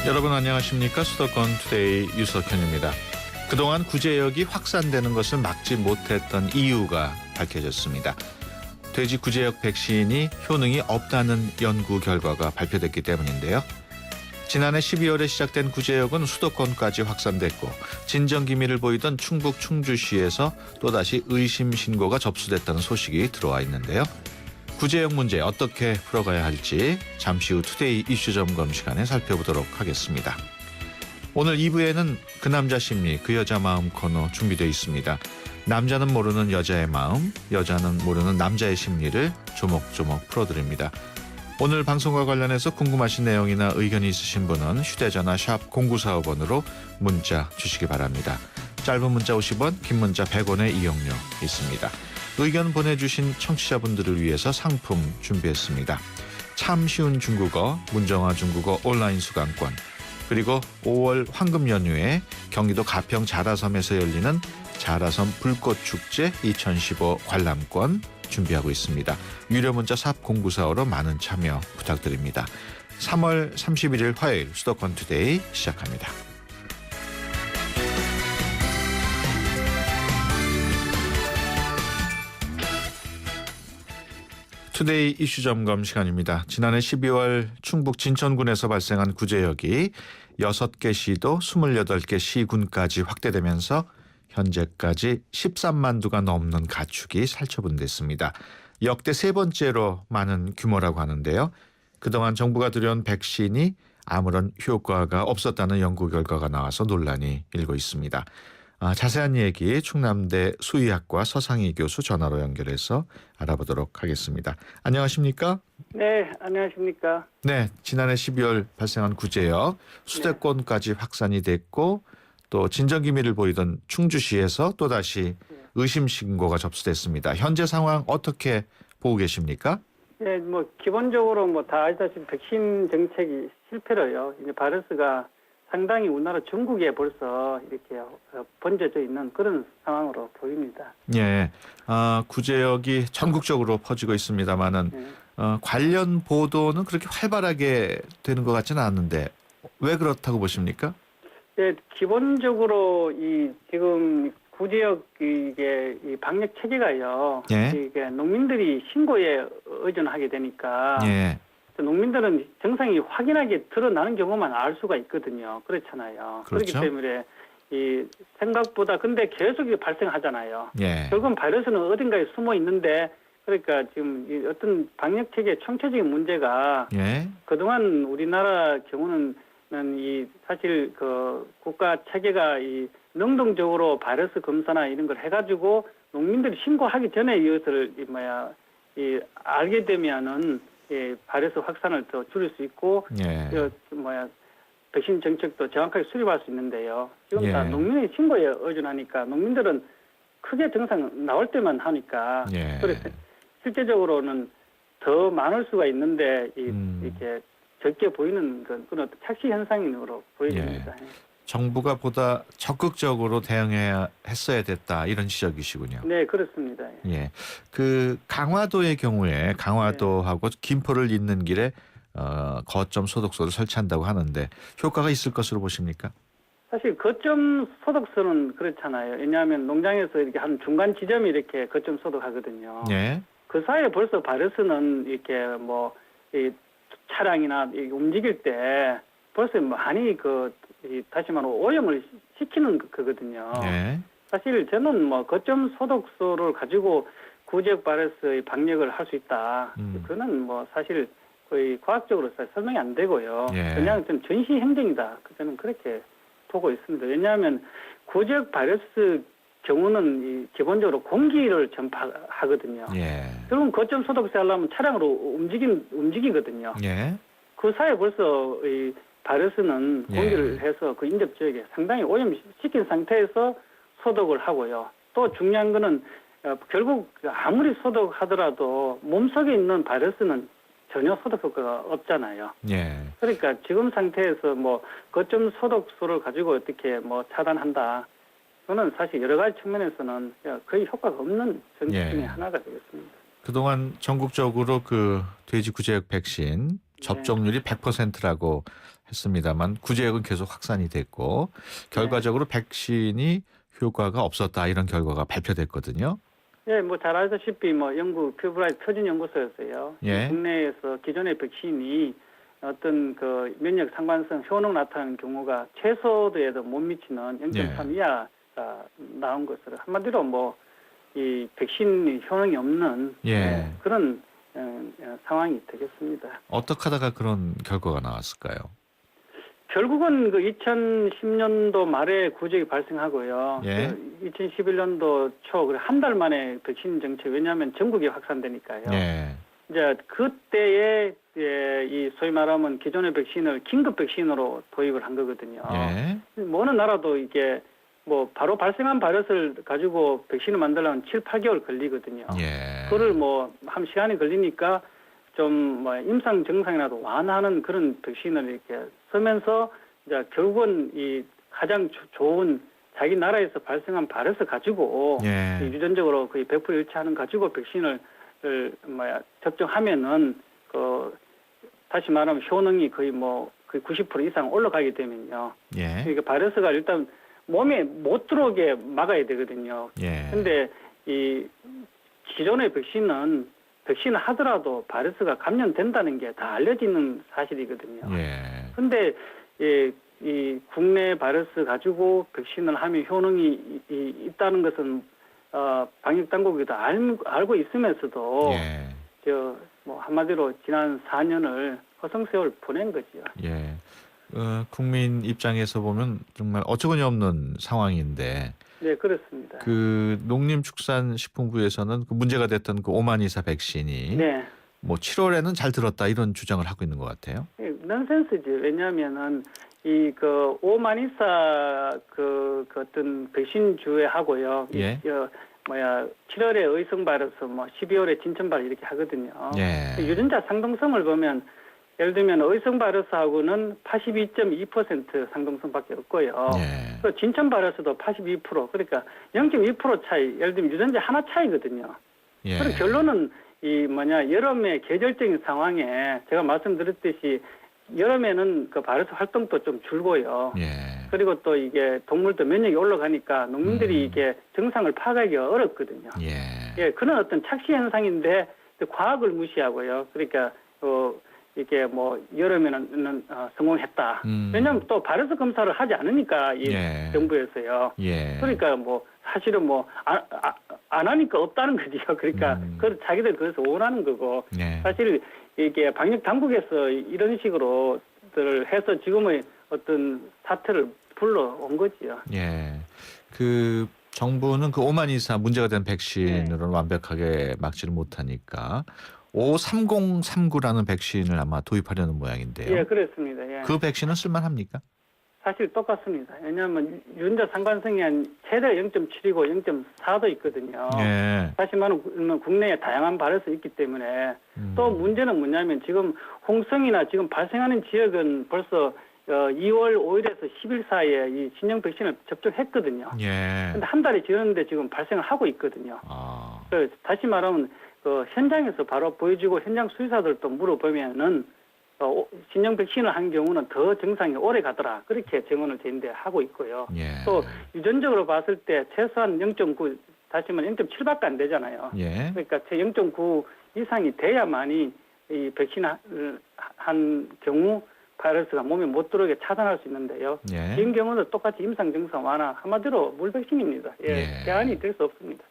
여러분 안녕하십니까? 수도권 투데이 유석현입니다. 그동안 구제역이 확산되는 것을 막지 못했던 이유가 밝혀졌습니다. 돼지 구제역 백신이 효능이 없다는 연구 결과가 발표됐기 때문인데요. 지난해 12월에 시작된 구제역은 수도권까지 확산됐고 진정기미를 보이던 충북 충주시에서 또다시 의심 신고가 접수됐다는 소식이 들어와 있는데요. 구제역 문제 어떻게 풀어가야 할지 잠시 후 투데이 이슈 점검 시간에 살펴보도록 하겠습니다. 오늘 2부에는 그 남자 심리, 그 여자 마음 코너 준비되어 있습니다. 남자는 모르는 여자의 마음, 여자는 모르는 남자의 심리를 조목조목 풀어드립니다. 오늘 방송과 관련해서 궁금하신 내용이나 의견이 있으신 분은 휴대전화 샵 0945번으로 문자 주시기 바랍니다. 짧은 문자 50원, 긴 문자 100원의 이용료 있습니다. 의견 보내주신 청취자분들을 위해서 상품 준비했습니다. 참 쉬운 중국어, 문정아 중국어 온라인 수강권, 그리고 5월 황금 연휴에 경기도 가평 자라섬에서 열리는 자라섬 불꽃축제 2015 관람권 준비하고 있습니다. 유료 문자 샵 0945로 많은 참여 부탁드립니다. 3월 31일 화요일 수도권 투데이 시작합니다. 투데이 이슈 점검 시간입니다. 지난해 12월 충북 진천군에서 발생한 구제역이 6개 시도 28개 시군까지 확대되면서 현재까지 13만 두가 넘는 가축이 살처분됐습니다. 역대 세 번째로 많은 규모라고 하는데요. 그동안 정부가 들여온 백신이 아무런 효과가 없었다는 연구 결과가 나와서 논란이 일고 있습니다. 자세한 얘기 충남대 수의학과 서상희 교수 전화로 연결해서 알아보도록 하겠습니다. 안녕하십니까? 네, 안녕하십니까? 네, 지난해 12월 발생한 구제역 수도권까지 확산이 됐고 또 진정기미를 보이던 충주시에서 또다시 의심 신고가 접수됐습니다. 현재 상황 어떻게 보고 계십니까? 네, 기본적으로 다 아시다시피 백신 정책이 실패로요. 이제 바이러스가 상당히 우리나라 전국에 벌써 이렇게 번져져 있는 그런 상황으로 보입니다. 예, 구제역이 전국적으로 퍼지고 있습니다만은 네. 관련 보도는 그렇게 활발하게 되는 것 같지는 않은데 왜 그렇다고 보십니까? 네, 기본적으로 지금 구제역 이 방역 체계가요. 예. 이게 농민들이 신고에 의존하게 되니까. 예. 농민들은 증상이 확연하게 드러나는 경우만 알 수가 있거든요. 그렇잖아요. 그렇죠. 그렇기 때문에 생각보다 근데 계속 발생하잖아요. 예. 결국은 바이러스는 어딘가에 숨어 있는데 그러니까 지금 어떤 방역 체계 총체적인 문제가 예. 그동안 우리나라 경우는 사실 국가 체계가 능동적으로 바이러스 검사나 이런 걸 해가지고 농민들이 신고하기 전에 이것을 알게 되면은 바이러스 확산을 더 줄일 수 있고, 예. 백신 정책도 정확하게 수립할 수 있는데요. 지금 예. 다 농민의 신고에 의존하니까 농민들은 크게 증상 나올 때만 하니까, 예. 그래서 실제적으로는 더 많을 수가 있는데 이렇게 적게 보이는 그런 착시 현상으로 보여집니다. 예. 정부가 보다 적극적으로 대응해야 했어야 됐다 이런 지적이시군요. 네, 그렇습니다. 예, 그 강화도의 경우에 강화도하고 김포를 잇는 길에 거점 소독소를 설치한다고 하는데 효과가 있을 것으로 보십니까? 사실 거점 소독소는 그렇잖아요. 왜냐하면 농장에서 이렇게 한 중간 지점이 이렇게 거점 소독하거든요. 예. 그 사이에 벌써 바이러스는 이렇게 이 차량이나 움직일 때 벌써 많이 다시 말하면 오염을 시키는 거거든요. 예. 사실 저는 거점 소독소를 가지고 구제역 바이러스의 방역을 할 수 있다. 그거는 사실 거의 과학적으로 설명이 안 되고요. 예. 그냥 좀 전시 행정이다. 저는 그렇게 보고 있습니다. 왜냐하면 구제역 바이러스 경우는 기본적으로 공기를 전파하거든요. 예. 그럼 거점 소독소 하려면 차량으로 움직이거든요. 예. 그 사이에 벌써 이 바이러스는 공기를 예. 해서 그 인접 지역에 상당히 오염시킨 상태에서 소독을 하고요. 또 중요한 거는 결국 아무리 소독하더라도 몸속에 있는 바이러스는 전혀 소독 효과가 없잖아요. 예. 그러니까 지금 상태에서 거점 소독소를 가지고 어떻게 차단한다. 그거는 사실 여러 가지 측면에서는 거의 효과가 없는 정책 중에 하나가 되겠습니다. 그동안 전국적으로 그 돼지 구제역 백신 접종률이 100%라고 했습니다만 구제역은 계속 확산이 됐고 결과적으로 백신이 효과가 없었다 이런 결과가 발표됐거든요. 예, 뭐 잘 아시다시피 뭐 영국 퓨브라이트 터진 연구소였어요. 예. 국내에서 기존의 백신이 어떤 그 면역 상관성 효능 나타나는 경우가 최소도에도 못 미치는 0.3 이하가 나온 것으로 한마디로 뭐 이 백신 효능이 없는 예. 그런 상황이 되겠습니다. 어떻게 하다가 그런 결과가 나왔을까요? 결국은 그 2010년도 말에 구제가 발생하고요. 예. 2011년도 초 한 달 만에 백신 정책, 왜냐하면 전국에 확산되니까요. 예. 이제 그때에 이 소위 말하면 기존의 백신을 긴급 백신으로 도입을 한 거거든요. 예. 뭐 어느 나라도 이게 뭐 바로 발생한 바이러스를 가지고 백신을 만들려면 7, 8개월 걸리거든요. 예. 그거를 뭐 한 시간이 걸리니까 좀 뭐 임상 증상이라도 완화하는 그런 백신을 이렇게 쓰면서 이제 결국은 이 가장 좋은 자기 나라에서 발생한 바이러스 가지고 예. 유전적으로 거의 100% 일치하는 가지고 백신을 접종하면은 그 다시 말하면 효능이 거의 90% 이상 올라가게 되면요. 예. 그러니까 바이러스가 일단 몸에 못 들어오게 막아야 되거든요. 예. 근데 이 기존의 백신을 하더라도 바이러스가 감염된다는 게 다 알려지는 사실이거든요. 예. 근데 이 국내 바이러스 가지고 백신을 하면 효능이 있다는 것은 방역 당국이 다 알고 있으면서도 예. 뭐 한마디로 지난 4년을 허송세월 보낸 거죠. 예. 국민 입장에서 보면 정말 어처구니 없는 상황인데 네, 그렇습니다. 그 농림축산식품부에서는 그 문제가 됐던 그 오마니사 백신이 네. 뭐 7월에는 잘 들었다 이런 주장을 하고 있는 것 같아요. 넌센스지. 왜냐하면은 이 그 오마니사 그 어떤 백신주에 하고요. 예. 7월에 의성 바이러스, 12월에 진천 바이러스 이렇게 하거든요. 예. 유전자 상동성을 보면 예를 들면 의성 바이러스하고는 82.2% 상동성밖에 없고요. 예. 또 진천 바이러스도 82%. 그러니까 0.2% 차이. 예를 들면 유전자 하나 차이거든요. 예. 그럼 결론은 여름의 계절적인 상황에 제가 말씀드렸듯이 여름에는 그 바이러스 활동도 좀 줄고요. 예. 그리고 또 이게 동물도 면역이 올라가니까 농민들이 이게 증상을 파악하기가 어렵거든요. 예. 그런 어떤 착시 현상인데 과학을 무시하고요. 그러니까 이게 여름에는 성공했다. 왜냐하면 또 바이러스 검사를 하지 않으니까 이 예. 정부에서요. 예. 그러니까 사실은 안 하니까 없다는 거지요. 그러니까 자기들 그래서 원하는 거고 예. 사실 이게 방역 당국에서 이런 식으로들 해서 지금의 어떤 사태를 불러온 거지요. 예. 그 정부는 그 오마니사 문제가 된 백신으로는 완벽하게 막지를 못하니까 53039라는 백신을 아마 도입하려는 모양인데요. 예, 그렇습니다. 예. 그 백신은 쓸만합니까? 사실 똑같습니다. 왜냐하면 유전자 상관성이 한 최대 0.7이고 0.4도 있거든요. 예. 다시 말하면 국내에 다양한 바이러스 있기 때문에 또 문제는 뭐냐면 지금 홍성이나 지금 발생하는 지역은 벌써 2월 5일에서 10일 사이에 이 신형 백신을 접종했거든요. 예. 근데 한 달이 지났는데 지금 발생을 하고 있거든요. 아. 다시 말하면 그 현장에서 바로 보여주고 현장 수의사들도 물어보면은 신형 백신을 한 경우는 더 증상이 오래 가더라. 그렇게 증언을 저희한테 하고 있고요. 예. 또 유전적으로 봤을 때 최소한 0.9 다시 말하면 0.7밖에 안 되잖아요. 예. 그러니까 0.9 이상이 돼야만이 이 백신을 한 경우 바이러스가 몸에 못 들어오게 차단할 수 있는데요. 예. 지금 경우는 똑같이 임상 증상 완화 한마디로 물백신입니다. 예. 대안이 될 수 없습니다.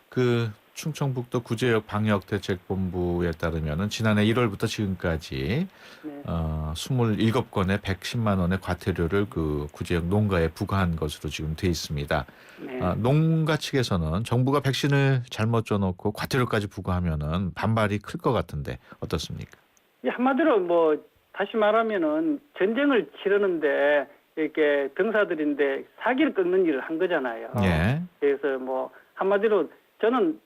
그 충청북도 구제역 방역대책본부에 따르면은 지난해 1월부터 지금까지 네. 27건의 110만 원의 과태료를 그 구제역 농가에 부과한 것으로 지금 돼 있습니다. 네. 농가 측에서는 정부가 백신을 잘못 줘놓고 과태료까지 부과하면은 반발이 클 것 같은데 어떻습니까? 한마디로 다시 말하면은 전쟁을 치르는데 이렇게 병사들인데 사기를 꺾는 일을 한 거잖아요. 예. 그래서 한마디로 저는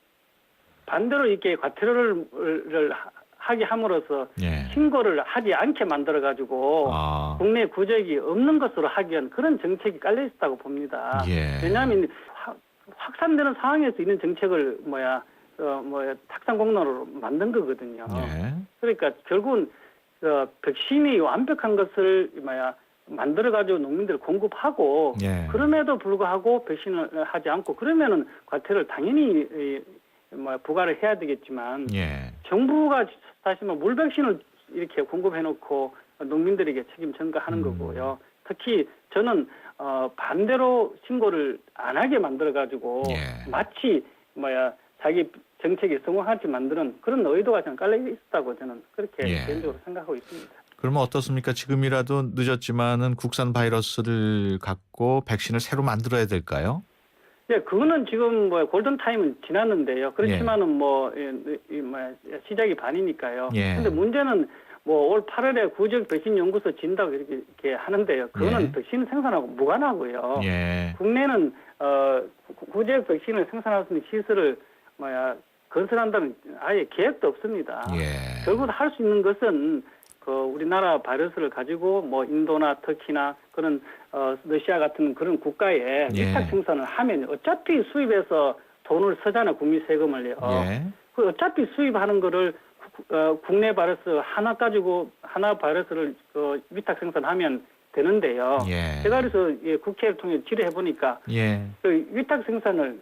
반대로 이렇게 과태료를 하게 함으로써 예. 신고를 하지 않게 만들어 가지고 국내 구제역이 없는 것으로 하기 위한 그런 정책이 깔려 있었다고 봅니다. 예. 왜냐하면 확산되는 상황에서 있는 정책을 탁상 공론으로 만든 거거든요. 예. 그러니까 결국은 백신이 완벽한 것을 만들어가지고 농민들 공급하고 예. 그럼에도 불구하고 백신을 하지 않고 그러면은 과태료를 당연히 부과를 해야 되겠지만 예. 정부가 사실 물백신을 이렇게 공급해놓고 농민들에게 책임 전가하는 거고요. 특히 저는 반대로 신고를 안 하게 만들어가지고 예. 마치 자기 정책이 성공하지 만드는 그런 의도가 저는 깔려 있었다고 저는 그렇게 예. 개인적으로 생각하고 있습니다. 그러면 어떻습니까? 지금이라도 늦었지만은 국산 바이러스를 갖고 백신을 새로 만들어야 될까요? 예, 그거는 지금 골든 타임은 지났는데요. 그렇지만은 시작이 반이니까요. 예. 근데 문제는 올 8월에 구지역 백신 연구소 진다고 이렇게 하는데요. 그거는 예. 백신 생산하고 무관하고요. 예. 국내는 구지역 백신을 생산할 수 있는 시설을 건설한다는 아예 계획도 없습니다. 예. 결국 할 수 있는 것은 우리나라 바이러스를 가지고 인도나 터키나 그런 러시아 같은 그런 국가에 예. 위탁 생산을 하면 어차피 수입해서 돈을 쓰잖아요. 국민 세금을요. 예. 그 어차피 수입하는 거를 국내 바이러스 하나 가지고 하나 바이러스를 위탁 생산하면 되는데요. 예. 제가 그래서 국회를 통해 질의해 보니까 예. 그 위탁 생산을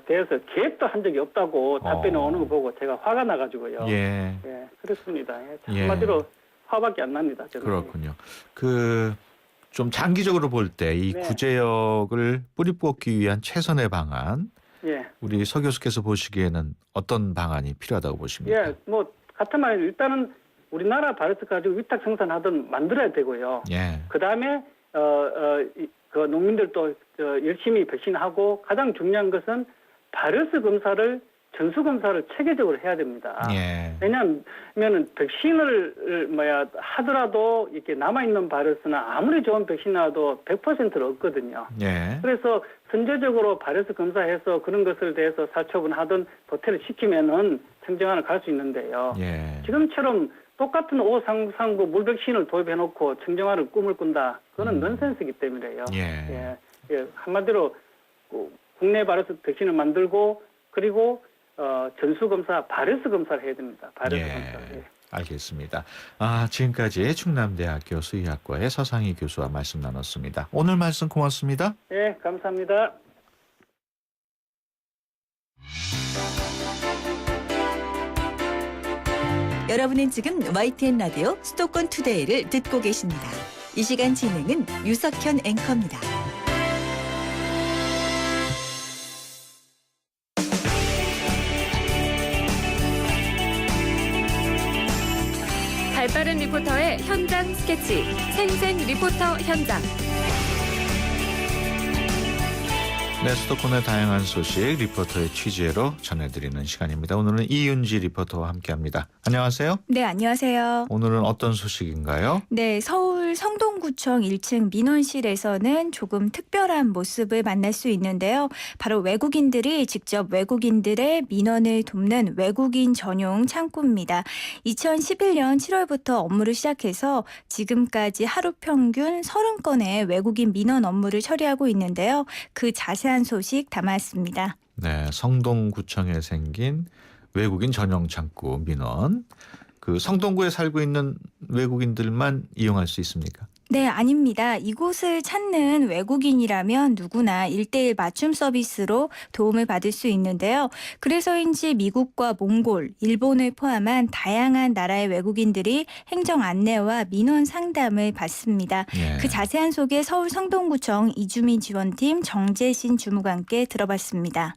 대해서 계획도 한 적이 없다고 답변이 오는 거 보고 제가 화가 나가지고요. 예. 예, 그렇습니다. 예. 한마디로 화밖에 안 납니다. 저는. 그렇군요. 좀 장기적으로 볼 때 이 네. 구제역을 뿌리 뽑기 위한 최선의 방안, 예, 우리 서 교수께서 보시기에는 어떤 방안이 필요하다고 보십니까? 예, 같은 말로 일단은 우리나라 바이러스 가지고 위탁 생산하든 만들어야 되고요. 예. 그 다음에 그 농민들도 열심히 백신하고 가장 중요한 것은 바이러스 검사를 전수 검사를 체계적으로 해야 됩니다. 예. 왜냐하면 백신을 하더라도 이렇게 남아 있는 바이러스나 아무리 좋은 백신이라도 100%를 얻거든요. 예. 그래서 선제적으로 바이러스 검사해서 그런 것을 대해서 살처분하든 도태를 시키면은 청정환을 갈 수 있는데요. 예. 지금처럼 똑같은 오상상부 물백신을 도입해놓고 청정환을 꿈을 꾼다. 그거는 넌센스이기 때문에요. 예. 예, 한마디로 국내 바이러스 백신을 만들고 그리고 전수검사, 바이러스 검사를 해야 됩니다. 바이러스 검사. 예. 알겠습니다. 지금까지 충남대학교 수의학과의 서상희 교수와 말씀 나눴습니다. 오늘 말씀 고맙습니다. 예, 감사합니다. 여러분은 지금 YTN 라디오 수도권 투데이를 듣고 계십니다. 이 시간 진행은 유석현 앵커입니다. 발빠른 리포터의 현장 스케치, 생생 리포터 현장. 네, 수도권의 다양한 소식 리포터의 취재로 전해드리는 시간입니다. 오늘은 이윤지 리포터와 함께합니다. 안녕하세요. 네, 안녕하세요. 오늘은 어떤 소식인가요? 네, 서울 성동구청 1층 민원실에서는 조금 특별한 모습을 만날 수 있는데요. 바로 외국인들이 직접 외국인들의 민원을 돕는 외국인 전용 창구입니다. 2011년 7월부터 업무를 시작해서 지금까지 하루 평균 30건의 외국인 민원 업무를 처리하고 있는데요. 그 자세한 소식 담았습니다. 네, 성동구청에 생긴 외국인 전용 창구 민원. 그 성동구에 살고 있는 외국인들만 이용할 수 있습니까? 네, 아닙니다. 이곳을 찾는 외국인이라면 누구나 1:1 맞춤 서비스로 도움을 받을 수 있는데요. 그래서인지 미국과 몽골, 일본을 포함한 다양한 나라의 외국인들이 행정 안내와 민원 상담을 받습니다. 예. 그 자세한 소개 서울 성동구청 이주민 지원팀 정재신 주무관께 들어봤습니다.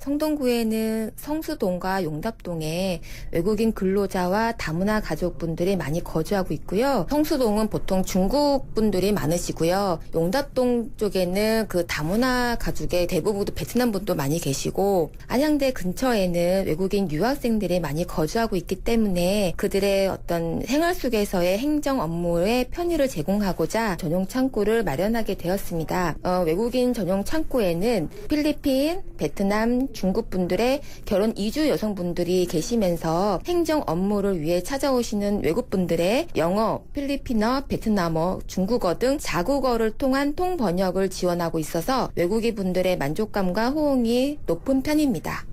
성동구에는 성수동과 용답동에 외국인 근로자와 다문화 가족분들이 많이 거주하고 있고요. 성수동은 보통 중국 분들이 많으시고요. 용답동 쪽에는 그 다문화 가족의 대부분 베트남 분도 많이 계시고, 안양대 근처에는 외국인 유학생들이 많이 거주하고 있기 때문에 그들의 어떤 생활 속에서의 행정 업무에 편의를 제공하고자 전용 창구를 마련하게 되었습니다. 외국인 전용 창구에는 필리핀, 베트남, 중국 분들의 결혼 이주 여성분들이 계시면서 행정 업무를 위해 찾아오시는 외국 분들의 영어, 필리핀어, 베트남어, 중국어 등 자국어를 통한 통번역을 지원하고 있어서 외국인 분들의 만족감과 호응이 높은 편입니다.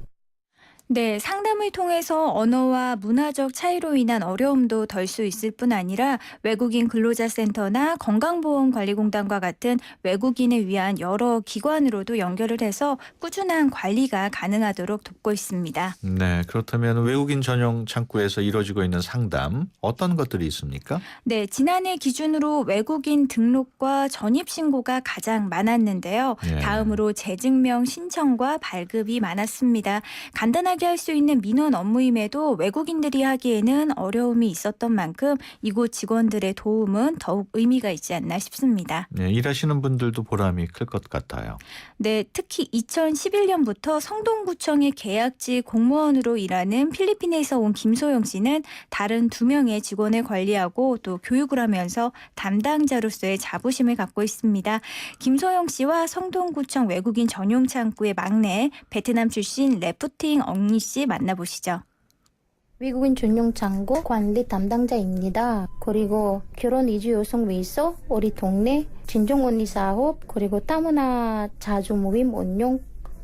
네, 상담을 통해서 언어와 문화적 차이로 인한 어려움도 덜 수 있을 뿐 아니라 외국인 근로자센터나 건강보험관리공단과 같은 외국인을 위한 여러 기관으로도 연결을 해서 꾸준한 관리가 가능하도록 돕고 있습니다. 네, 그렇다면 외국인 전용 창구에서 이루어지고 있는 상담 어떤 것들이 있습니까? 네, 지난해 기준으로 외국인 등록과 전입 신고가 가장 많았는데요. 예. 다음으로 재증명 신청과 발급이 많았습니다. 간단하게 할 수 있는 민원 업무임에도 외국인들이 하기에는 어려움이 있었던 만큼 이곳 직원들의 도움은 더욱 의미가 있지 않나 싶습니다. 네, 일하시는 분들도 보람이 클 것 같아요. 네, 특히 2011년부터 성동구청의 계약직 공무원으로 일하는 필리핀에서 온 김소영 씨는 다른 2명의 직원을 관리하고 또 교육을 하면서 담당자로서의 자부심을 갖고 있습니다. 김소영 씨와 성동구청 외국인 전용 창구의 막내 베트남 출신 레프팅 엉니 씨 만나보시죠. 외국인 전용 창구 관리 담당자입니다. 그리고 결혼 이주 여성 위해서 우리 동네 진정 언니 사업 그리고 다문화 자주 모임 운영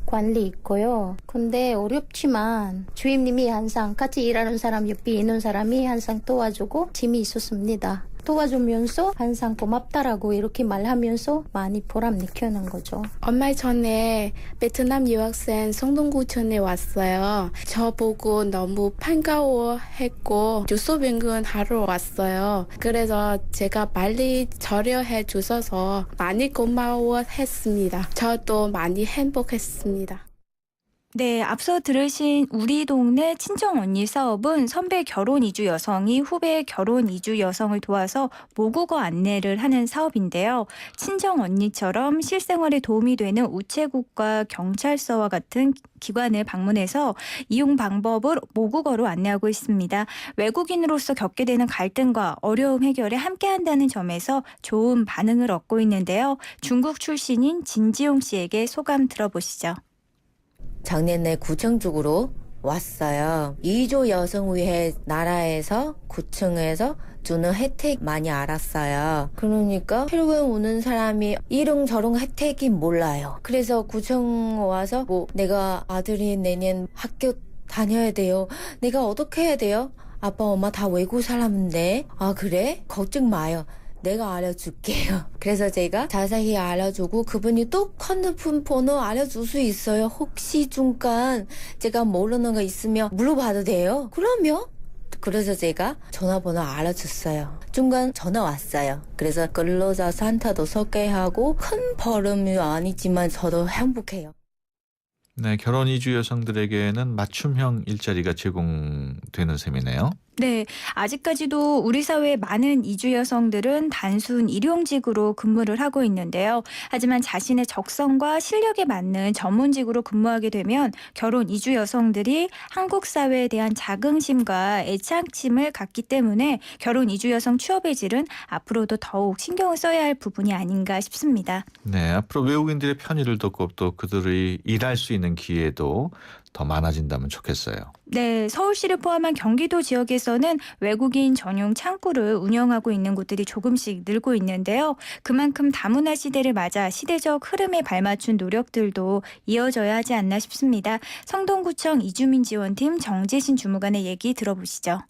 관리 있고요. 근데 어렵지만 주임님이 항상 같이 일하는 사람 옆에 있는 사람이 항상 도와주고 힘이 있었습니다. 도와주면서 항상 고맙다라고 이렇게 말하면서 많이 보람 느끼는 거죠. 얼마 전에 베트남 유학생 성동구청에 왔어요. 저 보고 너무 반가워했고 주소 변경하러 왔어요. 그래서 제가 빨리 처리해 주셔서 많이 고마워했습니다. 저도 많이 행복했습니다. 네, 앞서 들으신 우리 동네 친정 언니 사업은 선배 결혼 이주 여성이 후배 결혼 이주 여성을 도와서 모국어 안내를 하는 사업인데요. 친정 언니처럼 실생활에 도움이 되는 우체국과 경찰서와 같은 기관을 방문해서 이용 방법을 모국어로 안내하고 있습니다. 외국인으로서 겪게 되는 갈등과 어려움 해결에 함께한다는 점에서 좋은 반응을 얻고 있는데요. 중국 출신인 진지용 씨에게 소감 들어보시죠. 작년에 구청 쪽으로 왔어요. 이주 여성 위해 나라에서 구청에서 주는 혜택 많이 알았어요. 그러니까 해외 오는 사람이 이런저런 혜택이 몰라요. 그래서 구청 와서 내가 아들이 내년 학교 다녀야 돼요. 내가 어떻게 해야 돼요? 아빠 엄마 다 외국 사람인데. 아 그래? 걱정 마요. 내가 알려줄게요. 그래서 제가 자세히 알려주고 그분이 또 핸드폰 번호 알려줄 수 있어요. 혹시 중간 제가 모르는 거 있으면 물어봐도 돼요? 그러면? 그래서 제가 전화번호 알려줬어요. 중간 전화 왔어요. 그래서 근로자 센터도 소개하고 큰 벌음이 아니지만 저도 행복해요. 네, 결혼 이주 여성들에게는 맞춤형 일자리가 제공되는 셈이네요. 네, 아직까지도 우리 사회의 많은 이주 여성들은 단순 일용직으로 근무를 하고 있는데요. 하지만 자신의 적성과 실력에 맞는 전문직으로 근무하게 되면 결혼 이주 여성들이 한국 사회에 대한 자긍심과 애착심을 갖기 때문에 결혼 이주 여성 취업의 질은 앞으로도 더욱 신경을 써야 할 부분이 아닌가 싶습니다. 네, 앞으로 외국인들의 편의를 돕고 또 그들이 일할 수 있는 기회도 더 많아진다면 좋겠어요. 네, 서울시를 포함한 경기도 지역에서는 외국인 전용 창구를 운영하고 있는 곳들이 조금씩 늘고 있는데요. 그만큼 다문화 시대를 맞아 시대적 흐름에 발맞춘 노력들도 이어져야 하지 않나 싶습니다. 성동구청 이주민지원팀 정재신 주무관의 얘기 들어보시죠.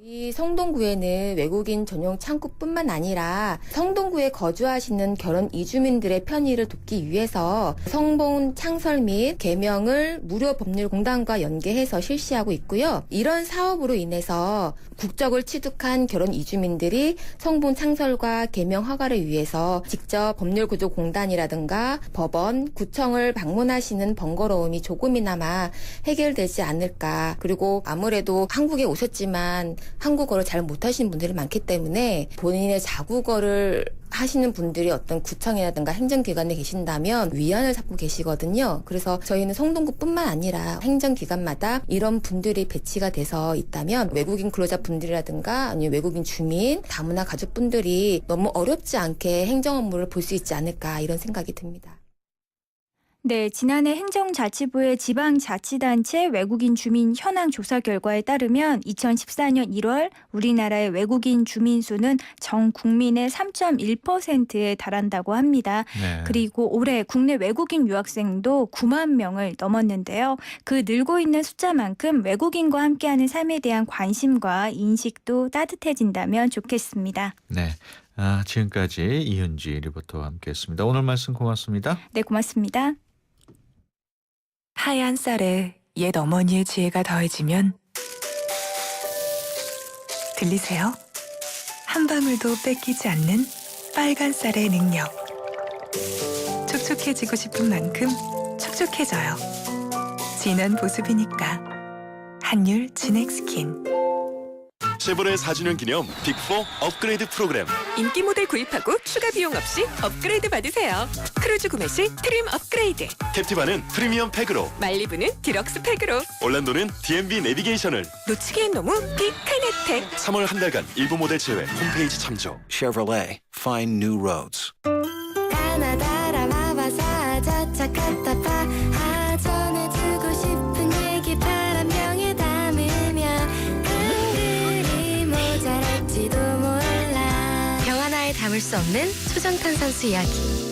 이 성동구에는 외국인 전용 창구뿐만 아니라 성동구에 거주하시는 결혼 이주민들의 편의를 돕기 위해서 성본 창설 및 개명을 무료 법률공단과 연계해서 실시하고 있고요. 이런 사업으로 인해서 국적을 취득한 결혼 이주민들이 성본 창설과 개명 허가를 위해서 직접 법률구조공단이라든가 법원, 구청을 방문하시는 번거로움이 조금이나마 해결되지 않을까. 그리고 아무래도 한국에 오셨지만 한국어를 잘 못하시는 분들이 많기 때문에 본인의 자국어를 하시는 분들이 어떤 구청이라든가 행정기관에 계신다면 위안을 삼고 계시거든요. 그래서 저희는 성동구뿐만 아니라 행정기관마다 이런 분들이 배치가 돼서 있다면 외국인 근로자분들이라든가 아니면 외국인 주민, 다문화 가족분들이 너무 어렵지 않게 행정 업무를 볼 수 있지 않을까 이런 생각이 듭니다. 네, 지난해 행정자치부의 지방자치단체 외국인 주민 현황 조사 결과에 따르면 2014년 1월 우리나라의 외국인 주민 수는 전 국민의 3.1%에 달한다고 합니다. 네. 그리고 올해 국내 외국인 유학생도 9만 명을 넘었는데요. 그 늘고 있는 숫자만큼 외국인과 함께하는 삶에 대한 관심과 인식도 따뜻해진다면 좋겠습니다. 네. 지금까지 이은지 리포터와 함께했습니다. 오늘 말씀 고맙습니다. 네, 고맙습니다. 하얀 쌀에 옛 어머니의 지혜가 더해지면 들리세요? 한 방울도 뺏기지 않는 빨간 쌀의 능력. 촉촉해지고 싶은 만큼 촉촉해져요. 진한 보습이니까 한율 진액 스킨. 쉐보레 4주년 기념 빅4 업그레이드 프로그램. 인기 모델 구입하고 추가 비용 없이 업그레이드 받으세요. 크루즈 구매 시 트림 업그레이드. 캡티바는 프리미엄 팩으로, 말리부는 디럭스 팩으로. 올란도는 DMB 내비게이션을. 놓치기엔 너무 빅한 혜택. 3월 한 달간 일부 모델 제외 홈페이지 참조. Chevrolet, find new roads. 가나다라 마바사 자차카타파 전해주고 싶은 얘기 바람 병에 담으며 한글이 모자랄지도 몰라. 병 하나에 담을 수 없는 초정탄산수 이야기.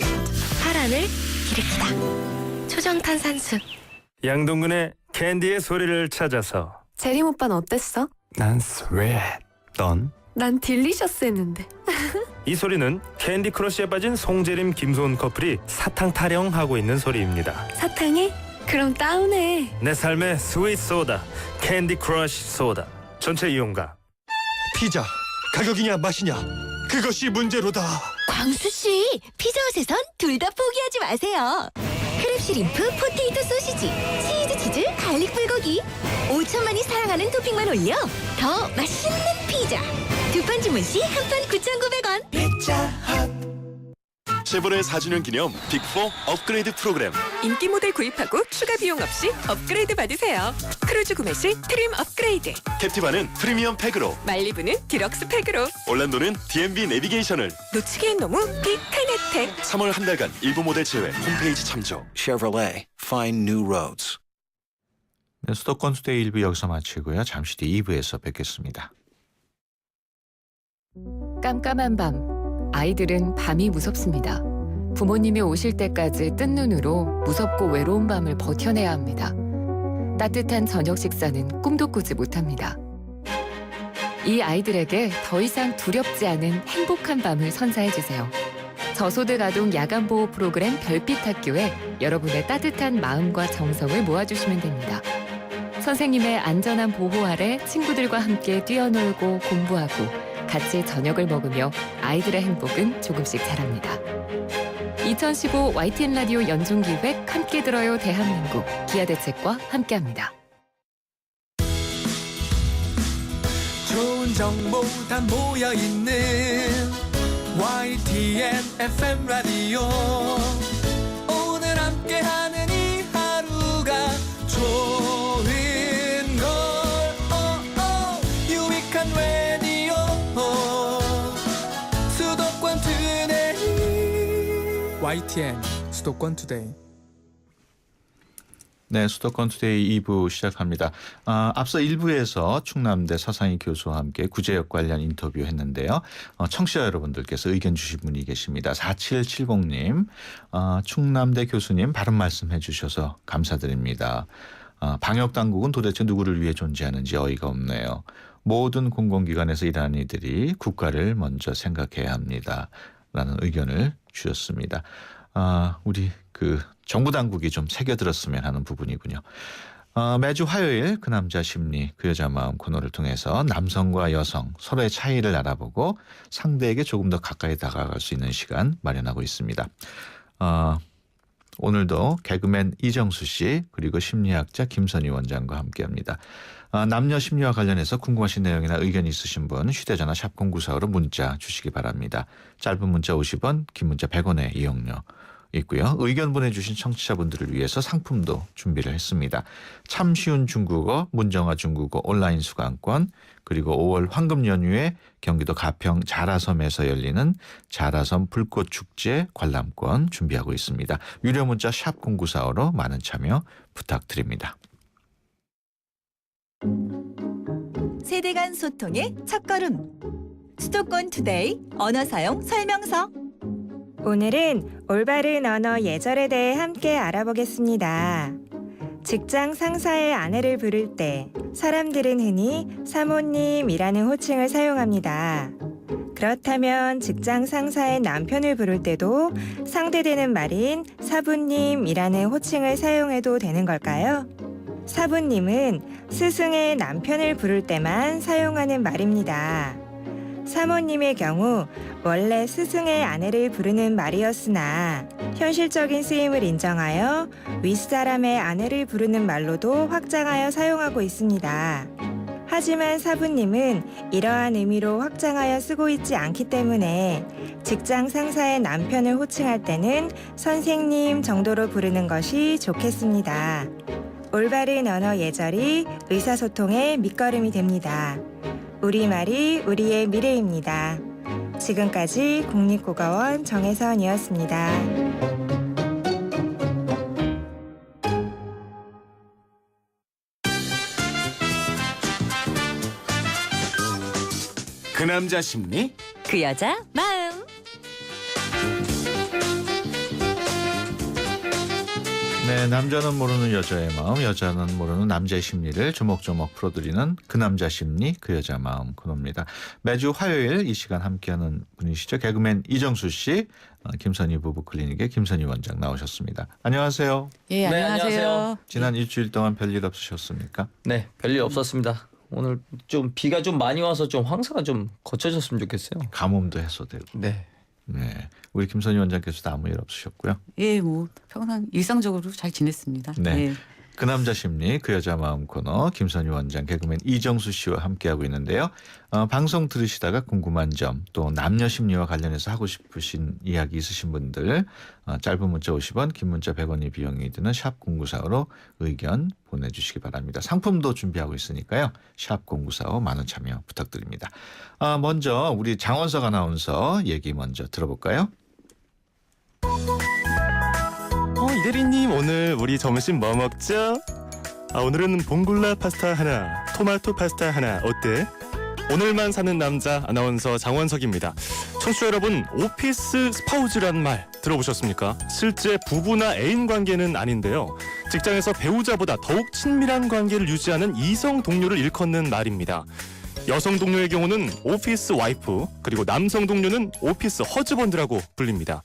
파란을 일으키다. 초정탄산수. 양동근의 캔디의 소리를 찾아서. 재림 오빠는 어땠어? 난 스웨트. 넌? 난 딜리셔스 했는데. 이 소리는 캔디 크러쉬에 빠진 송재림 김소은 커플이 사탕 타령하고 있는 소리입니다. 사탕해? 그럼 다운해. 내 삶의 스윗 소다, 캔디 크러쉬 소다. 전체 이용가. 피자 가격이냐 맛이냐 그것이 문제로다. 광수씨, 피자헛에선 둘 다 포기하지 마세요. 크랩 시림프, 포테이토 소시지, 치즈 갈릭 불고기 5천만이 사랑하는 토핑만 올려 더 맛있는 피자. 두 판 주문 시 한 판 9,900원. 피자헛. 쉐보레 4주년 기념 빅4 업그레이드 프로그램. 인기 모델 구입하고 추가 비용 없이 업그레이드 받으세요. 크루즈 구매 시 트림 업그레이드. 캡티바는 프리미엄 팩으로, 말리부는 디럭스 팩으로. 올란도는 DMB 내비게이션을. 놓치기엔 너무 빅한 혜택. 3월 한 달간 일부 모델 제외 홈페이지 참조. Chevrolet, find new roads. 네, 수도권 투데이 1부 여기서 마치고요. 잠시 뒤 2부에서 뵙겠습니다. 깜깜한 밤. 아이들은 밤이 무섭습니다. 부모님이 오실 때까지 뜬 눈으로 무섭고 외로운 밤을 버텨내야 합니다. 따뜻한 저녁 식사는 꿈도 꾸지 못합니다. 이 아이들에게 더 이상 두렵지 않은 행복한 밤을 선사해주세요. 저소득 아동 야간 보호 프로그램 별빛 학교에 여러분의 따뜻한 마음과 정성을 모아주시면 됩니다. 선생님의 안전한 보호 아래 친구들과 함께 뛰어놀고 공부하고 같이 저녁을 먹으며 아이들의 행복은 조금씩 자랍니다. 2015 YTN 라디오 연중기획 함께 들어요 대한민국 기아대책과 함께합니다. 좋은 정보 다 모여있는 YTN FM 라디오. 오늘 함께하는 이 하루가 좋은 걸 유익한 라디오 수도권 투데이. YTN 수도권 투데이. 네, 수도권 투데이 2부 시작합니다. 앞서 1부에서 충남대 서상희 교수와 함께 구제역 관련 인터뷰했는데요. 청취자 여러분들께서 의견 주신 분이 계십니다. 4770님, 충남대 교수님 바른 말씀해 주셔서 감사드립니다. 방역당국은 도대체 누구를 위해 존재하는지 어이가 없네요. 모든 공공기관에서 일하는 이들이 국가를 먼저 생각해야 합니다. 라는 의견을 주셨습니다. 우리 정부 당국이 좀 새겨들었으면 하는 부분이군요. 매주 화요일 그 남자 심리 그 여자 마음 코너를 통해서 남성과 여성 서로의 차이를 알아보고 상대에게 조금 더 가까이 다가갈 수 있는 시간 마련하고 있습니다. 오늘도 개그맨 이정수 씨 그리고 심리학자 김선희 원장과 함께합니다. 남녀 심리와 관련해서 궁금하신 내용이나 의견 있으신 분 휴대전화 샵0945로 문자 주시기 바랍니다. 짧은 문자 50원, 긴 문자 100원의 이용료 있고요. 의견 보내주신 청취자분들을 위해서 상품도 준비를 했습니다. 참 쉬운 중국어, 문정아 중국어 온라인 수강권, 그리고 5월 황금 연휴에 경기도 가평 자라섬에서 열리는 자라섬 불꽃축제 관람권 준비하고 있습니다. 유료 문자 샵 0945로 많은 참여 부탁드립니다. 세대 간 소통의 첫걸음. 수도권 투데이 언어 사용 설명서. 오늘은 올바른 언어 예절에 대해 함께 알아보겠습니다. 직장 상사의 아내를 부를 때 사람들은 흔히 사모님이라는 호칭을 사용합니다. 그렇다면 직장 상사의 남편을 부를 때도 상대되는 말인 사부님이라는 호칭을 사용해도 되는 걸까요? 사부님은 스승의 남편을 부를 때만 사용하는 말입니다. 사모님의 경우 원래 스승의 아내를 부르는 말이었으나 현실적인 쓰임을 인정하여 윗사람의 아내를 부르는 말로도 확장하여 사용하고 있습니다. 하지만 사부님은 이러한 의미로 확장하여 쓰고 있지 않기 때문에 직장 상사의 남편을 호칭할 때는 선생님 정도로 부르는 것이 좋겠습니다. 올바른 언어 예절이 의사소통의 밑거름이 됩니다. 우리말이 우리의 미래입니다. 지금까지 국립국어원 정혜선이었습니다. 그 남자 심리 그 여자 마음. 네, 남자는 모르는 여자의 마음, 여자는 모르는 남자의 심리를 조목조목 풀어드리는 그 남자 심리, 그 여자 마음 코너입니다. 매주 화요일 이 시간 함께하는 분이시죠. 개그맨 이정수 씨, 김선희 부부 클리닉의 김선희 원장 나오셨습니다. 안녕하세요. 예, 안녕하세요. 지난 일주일 동안 별일 없으셨습니까? 네, 별일 없었습니다. 오늘 좀 비가 좀 많이 와서 좀 황사가 좀 거쳐졌으면 좋겠어요. 가뭄도 해소되고. 네. 네, 우리 김선희 원장께서도 아무 일 없으셨고요. 예, 뭐 평상 일상적으로 잘 지냈습니다. 네. 예. 그 남자 심리, 그 여자 마음 코너 김선희 원장, 개그맨 이정수 씨와 함께하고 있는데요. 방송 들으시다가 궁금한 점, 또 남녀 심리와 관련해서 하고 싶으신 이야기 있으신 분들 짧은 문자 50원, 긴 문자 100원이 비용이 드는 샵 0945로 의견 보내주시기 바랍니다. 상품도 준비하고 있으니까요. 샵 0945 많은 참여 부탁드립니다. 먼저 우리 장원석 아나운서 얘기 먼저 들어볼까요? 이대리님, 오늘 우리 점심 뭐 먹죠? 오늘은 봉골라 파스타 하나, 토마토 파스타 하나 어때? 오늘만 사는 남자 아나운서 장원석입니다. 청취자 여러분, 오피스 스파우즈란 말 들어보셨습니까? 실제 부부나 애인 관계는 아닌데요. 직장에서 배우자보다 더욱 친밀한 관계를 유지하는 이성 동료를 일컫는 말입니다. 여성 동료의 경우는 오피스 와이프, 그리고 남성 동료는 오피스 허즈번드라고 불립니다.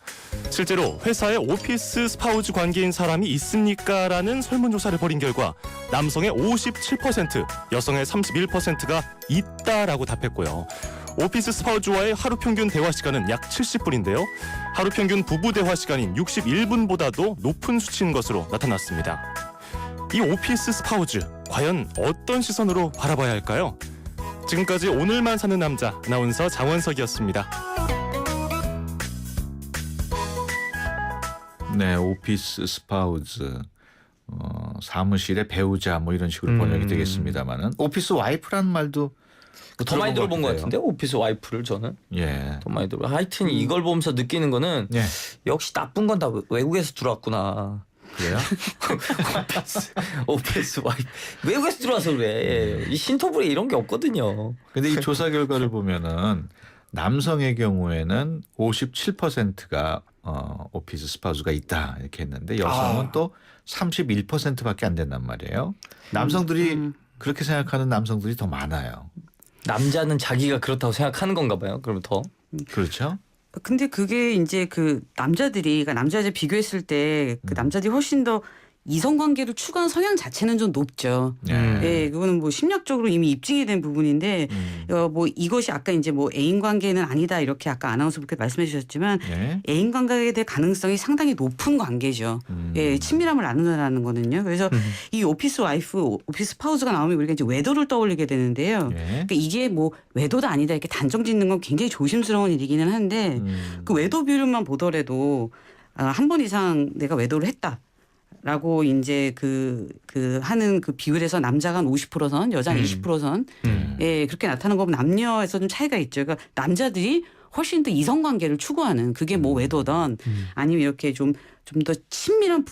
실제로 회사에 오피스 스파우즈 관계인 사람이 있습니까? 라는 설문조사를 벌인 결과 남성의 57%, 여성의 31%가 있다라고 답했고요. 오피스 스파우즈와의 하루 평균 대화 시간은 약 70분인데요. 하루 평균 부부 대화 시간인 61분보다도 높은 수치인 것으로 나타났습니다. 이 오피스 스파우즈, 과연 어떤 시선으로 바라봐야 할까요? 지금까지 오늘만 사는 남자 아나운서 장원석이었습니다. 네, 오피스 스파우즈, 사무실의 배우자 뭐 이런 식으로 번역이 되겠습니다만은 오피스 와이프라는 말도 더 많이 들어본 것 같은데 오피스 와이프를 저는 더 많이 들어. 하여튼 이걸 보면서 느끼는 거는 역시 나쁜 건 다 외국에서 들어왔구나. 그래요? 오피스 와이프 외국에서 들어와서 그래. 이 신토불에 이런 게 없거든요. 근데 이 조사 결과를 보면은 남성의 경우에는 57%가 오피스 스파우즈가 있다 이렇게 했는데 여성은 또 31%밖에 안 된단 말이에요. 남성들이 그렇게 생각하는 남성들이 더 많아요. 남자는 자기가 그렇다고 생각하는 건가 봐요. 그러면 더. 그렇죠. 근데 그게 이제 그 남자들이, 그러니까 남자들 비교했을 때 그 남자들이 훨씬 더 이성관계를 추구하는 성향 자체는 좀 높죠. 예, 그거는 뭐 심리학적으로 이미 입증이 된 부분인데, 뭐 이것이 아까 이제 뭐 애인 관계는 아니다 이렇게 아까 아나운서분께 말씀해 주셨지만, 애인 관계에 대한 가능성이 상당히 높은 관계죠. 예, 친밀함을 나눈다는 거는요. 그래서 이 오피스 와이프, 오피스 스파우즈가 나오면 우리가 이제 외도를 떠올리게 되는데요. 그러니까 이게 뭐 외도다 아니다 이렇게 단정 짓는 건 굉장히 조심스러운 일이기는 한데, 그 외도 비율만 보더라도 한 번 이상 내가 외도를 했다라고 이제 하는 그 비율에서 남자가 한 50%선, 여자는 20%선, 예, 그렇게 나타나는 거 보면 남녀에서 좀 차이가 있죠. 그러니까 남자들이 훨씬 더 이성관계를 추구하는 그게 뭐 외도든 아니면 이렇게 좀 더 친밀한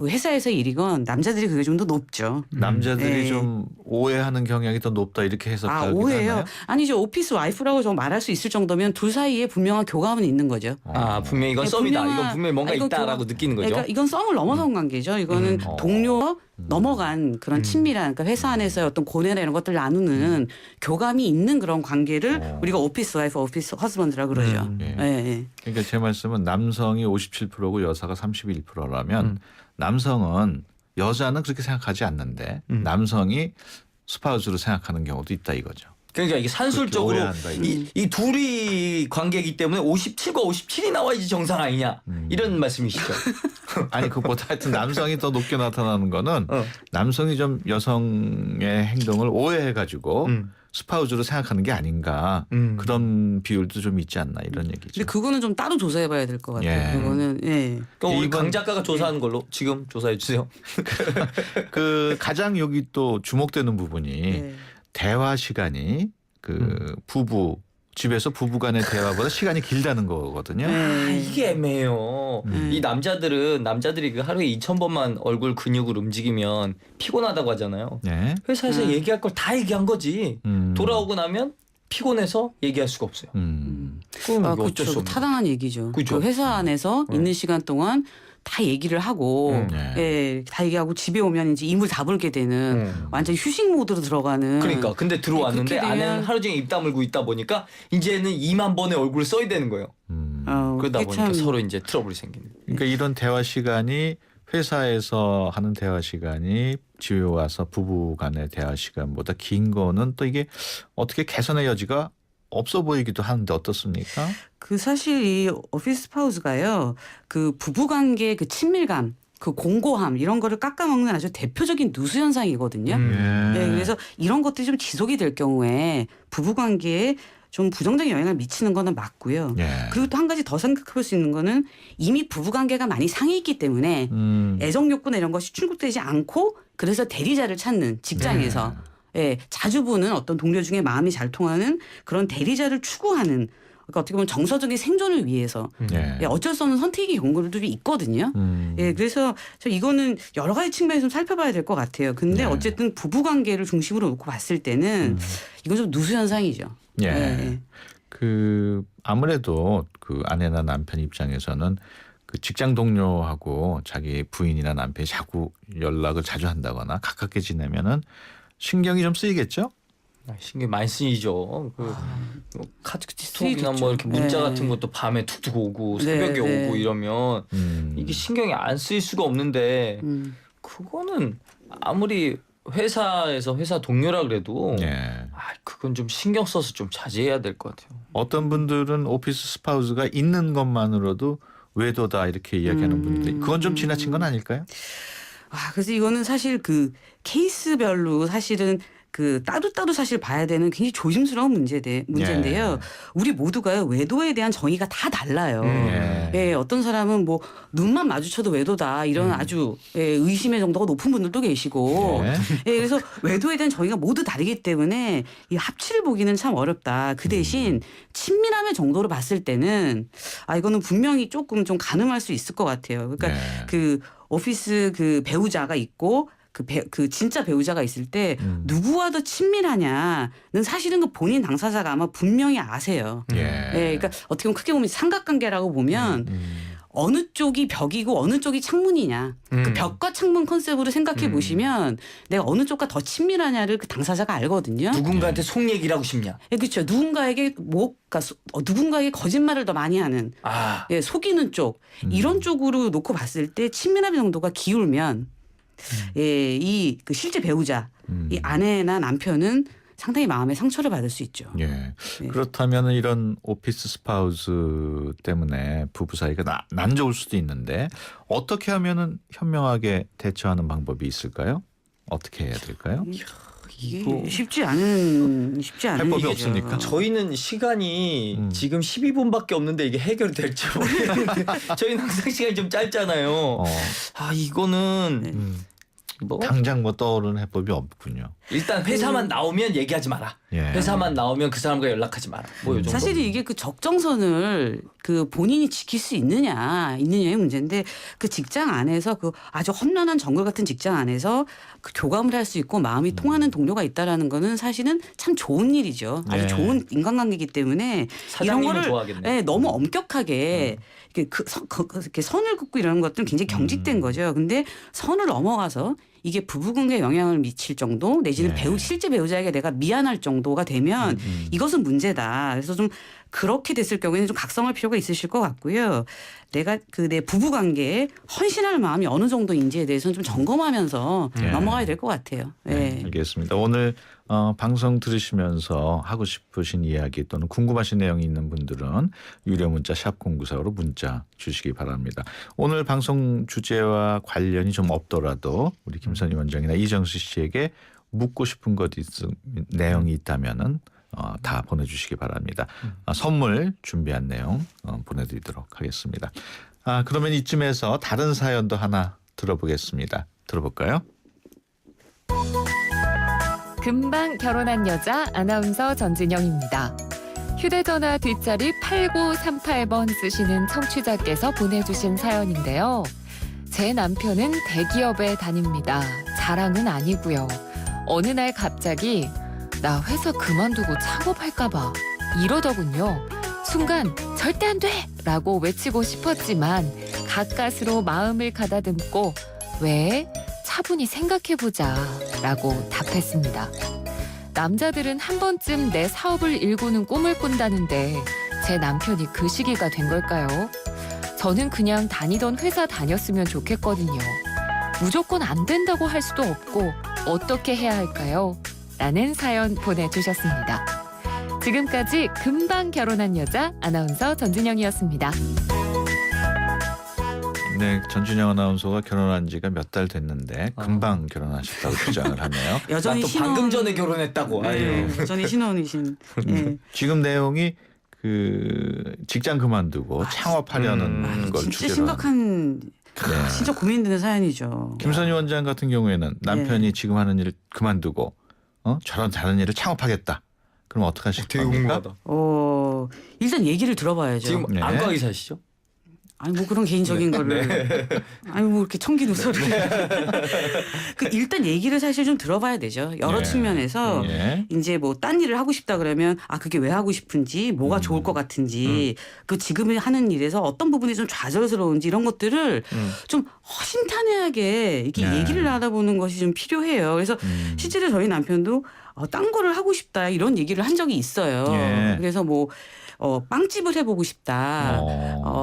회사에서 일이건 남자들이 그게 좀 더 높죠. 남자들이 네. 좀 오해하는 경향이 더 높다 이렇게 해석하기도 오해요? 하나요? 아니죠. 오피스 와이프라고 좀 말할 수 있을 정도면 둘 사이에 분명한 교감은 있는 거죠. 분명히 이건 네, 썸이다. 분명한- 이건 분명히 뭔가 이건 있다라고 느끼는 거죠. 그러니까 이건 썸을 넘어선 관계죠. 이거는 동료 넘어간 그런 친밀한 그러니까 회사 안에서의 어떤 고뇌나 이런 것들을 나누는 교감이 있는 그런 관계를 우리가 오피스 와이프, 오피스 허스번드라고 그러죠. 예. 예, 예. 그러니까 제 말씀은 남성이 57%고 여사가 31%라면 남성은 여자는 그렇게 생각하지 않는데 남성이 스파우스로 생각하는 경우도 있다 이거죠. 그러니까 이게 산술적으로 오해한다, 이거. 이 둘이 관계이기 때문에 57과 57이 나와야지 정상 아니냐 이런 말씀이시죠. 아니 그것보다 하여튼 남성이 더 높게 나타나는 거는 남성이 좀 여성의 행동을 오해해가지고 스파우즈로 생각하는 게 아닌가 그런 비율도 좀 있지 않나 이런 얘기죠. 근데 그거는 좀 따로 조사해봐야 될 것 같아요. 예. 그거는 예. 그럼 우리 강 작가가 조사하는 걸로 지금 조사해 주세요. 그 가장 여기 또 주목되는 부분이 대화 시간이 부부 집에서 부부간의 대화보다 시간이 길다는 거거든요. 이게 애매해요. 이 남자들이 그 하루에 2,000번만 얼굴 근육을 움직이면 피곤하다고 하잖아요. 네. 회사에서 얘기할 걸 다 얘기한 거지. 돌아오고 나면 피곤해서 얘기할 수가 없어요. 그럼 이거 어쩔 수 그렇죠. 없는 타당한 얘기죠. 그죠? 그 회사 안에서 있는 시간 동안 다 얘기를 하고, 예, 다 얘기하고 집에 오면 이제 이물 다 불게 되는 완전 휴식 모드로 들어가는. 그러니까 근데 들어왔는데 그렇게 되면- 아내는 하루 종일 입 다물고 있다 보니까 이제는 2만 번의 얼굴을 써야 되는 거예요. 그러다 그게 보니까 참- 서로 이제 트러블이 생기는. 그러니까 이런 대화 시간이 회사에서 하는 대화 시간이 집에 와서 부부 간의 대화 시간보다 긴 거는 또 이게 어떻게 개선의 여지가 없어 보이기도 하는데 어떻습니까? 그 사실 이 오피스 스파우스가요, 그 부부관계의 그 친밀감, 그 공고함 이런 거를 깎아먹는 아주 대표적인 누수 현상이거든요. 네, 그래서 이런 것들이 좀 지속이 될 경우에 부부관계에 좀 부정적인 영향을 미치는 거는 맞고요. 그리고 또 한 가지 더 생각해볼 수 있는 거는 이미 부부관계가 많이 상해 있기 때문에 애정 욕구나 이런 것이 충족되지 않고 그래서 대리자를 찾는 직장에서 예, 자주 보는 어떤 동료 중에 마음이 잘 통하는 그런 대리자를 추구하는 그러니까 어떻게 보면 정서적인 생존을 위해서 예, 어쩔 수 없는 선택의 경우도 있거든요. 예, 그래서 저 이거는 여러 가지 측면에서 좀 살펴봐야 될 것 같아요. 근데 어쨌든 부부관계를 중심으로 놓고 봤을 때는 이건 좀 누수 현상이죠. 예. 그 아무래도 그 아내나 남편 입장에서는 그 직장 동료하고 자기 부인이나 남편이 자꾸 연락을 자주 한다거나 가깝게 지내면은 신경이 좀 쓰이겠죠? 신경 많이 쓰이죠. 카톡이나 뭐 이렇게 문자 같은 것도 밤에 툭툭 오고 새벽에 오고 이러면 이게 신경이 안 쓰일 수가 없는데 그거는 아무리 회사에서 회사 동료라 그래도 그건 좀 신경 써서 좀 자제해야 될 것 같아요. 어떤 분들은 오피스 스파우스가 있는 것만으로도 외도다 이렇게 이야기하는 분들이 그건 좀 지나친 건 아닐까요? 그래서 이거는 사실 그 케이스별로 사실은 그 따로 사실 봐야 되는 굉장히 조심스러운 문제인데요. 우리 모두가요 외도에 대한 정의가 다 달라요. 예, 어떤 사람은 뭐 눈만 마주쳐도 외도다 이런 아주 의심의 정도가 높은 분들도 계시고, 예, 그래서 외도에 대한 정의가 모두 다르기 때문에 이 합치를 보기는 참 어렵다. 그 대신 친밀함의 정도로 봤을 때는 이거는 분명히 조금 좀 가늠할 수 있을 것 같아요. 그러니까 그 오피스 그 배우자가 있고. 그 진짜 배우자가 있을 때 누구와 더 친밀하냐는 사실은 그 본인 당사자가 아마 분명히 아세요. 그러니까 어떻게 보면 크게 보면 삼각관계라고 보면 어느 쪽이 벽이고 어느 쪽이 창문이냐. 그 벽과 창문 컨셉으로 생각해 보시면 내가 어느 쪽과 더 친밀하냐를 그 당사자가 알거든요. 누군가한테 속 얘기를 하고 싶냐. 그렇죠. 누군가에게 누군가에게 거짓말을 더 많이 하는 속이는 쪽 이런 쪽으로 놓고 봤을 때 친밀함의 정도가 기울면 이 그 실제 배우자, 이 아내나 남편은 상당히 마음의 상처를 받을 수 있죠. 그렇다면 이런 오피스 스파우스 때문에 부부 사이가 난좋을 수도 있는데 어떻게 하면은 현명하게 대처하는 방법이 있을까요? 어떻게 해야 될까요? 이게 쉽지 않은 해법이 일이죠. 없으니까. 저희는 시간이 지금 12분밖에 없는데 이게 해결이 될지 모르겠는데 저희는 항상 시간이 좀 짧잖아요. 아 이거는 뭐 당장 뭐 떠오르는 해법이 없군요. 일단 회사만 나오면 얘기하지 마라. 예. 회사만 나오면 그 사람과 연락하지 마라. 뭐 요 정도. 사실 이게 그 적정선을 그 본인이 지킬 수 있느냐의 문제인데 그 직장 안에서 그 아주 험난한 정글 같은 직장 안에서 그 교감을 할 수 있고 마음이 통하는 동료가 있다라는 거는 사실은 참 좋은 일이죠. 아주 예. 좋은 인간관계이기 때문에 이런 거를 좋아하겠네. 너무 엄격하게 이렇게 선을 긋고 이러는 것들은 굉장히 경직된 거죠. 근데 선을 넘어가서 이게 부부관계에 영향을 미칠 정도 내지는 실제 배우자에게 내가 미안할 정도가 되면 이것은 문제다. 그래서 좀 그렇게 됐을 경우에는 좀 각성할 필요가 있으실 것 같고요. 내가 내 부부관계에 헌신할 마음이 어느 정도인지에 대해서는 좀 점검하면서 넘어가야 될 것 같아요. 네, 알겠습니다. 오늘 방송 들으시면서 하고 싶으신 이야기 또는 궁금하신 내용이 있는 분들은 유료 문자 샵 0945로 문자 주시기 바랍니다. 오늘 방송 주제와 관련이 좀 없더라도 우리 김선희 원장이나 이정수 씨에게 묻고 싶은 내용이 있다면은 다 보내주시기 바랍니다. 선물 준비한 내용 보내드리도록 하겠습니다. 그러면 이쯤에서 다른 사연도 하나 들어보겠습니다. 들어볼까요? 금방 결혼한 여자 아나운서 전진영입니다. 휴대전화 뒷자리 8938번 쓰시는 청취자께서 보내주신 사연인데요. 제 남편은 대기업에 다닙니다. 자랑은 아니고요. 어느 날 갑자기 나 회사 그만두고 창업할까 봐 이러더군요. 순간 절대 안 돼! 라고 외치고 싶었지만 가까스로 마음을 가다듬고 왜? 차분히 생각해보자 라고 답했습니다. 남자들은 한 번쯤 내 사업을 일구는 꿈을 꾼다는데 제 남편이 그 시기가 된 걸까요? 저는 그냥 다니던 회사 다녔으면 좋겠거든요. 무조건 안 된다고 할 수도 없고 어떻게 해야 할까요? 라는 사연 보내주셨습니다. 지금까지 금방 결혼한 여자 아나운서 전진영이었습니다. 네, 전준영 아나운서가 결혼한 지가 몇 달 됐는데 금방 결혼하셨다고 주장을 하네요. 여전히 또 방금 전에 결혼했다고. 여전히 신혼이신. 지금 내용이 그 직장 그만두고 창업하려는 걸 진짜 주제로 심각한 진짜 고민되는 사연이죠. 김선희 원장 같은 경우에는 남편이 지금 하는 일을 그만두고 저런 다른 일을 창업하겠다. 그럼 어떻게 하실 겁니까? 일단 얘기를 들어봐야죠. 지금 안과 의사시죠? 아니 뭐 그런 개인적인 거를 아니 뭐 이렇게 청긴 웃소리 일단 얘기를 사실 좀 들어봐야 되죠. 여러 측면에서 이제 뭐 딴 일을 하고 싶다 그러면 그게 왜 하고 싶은지 뭐가 좋을 것 같은지 그 지금 하는 일에서 어떤 부분이 좀 좌절스러운지 이런 것들을 좀 허심탄회하게 이렇게 얘기를 알아보는 것이 좀 필요해요. 그래서 실제로 저희 남편도 딴 거를 하고 싶다 이런 얘기를 한 적이 있어요. 그래서 뭐 빵집을 해보고 싶다.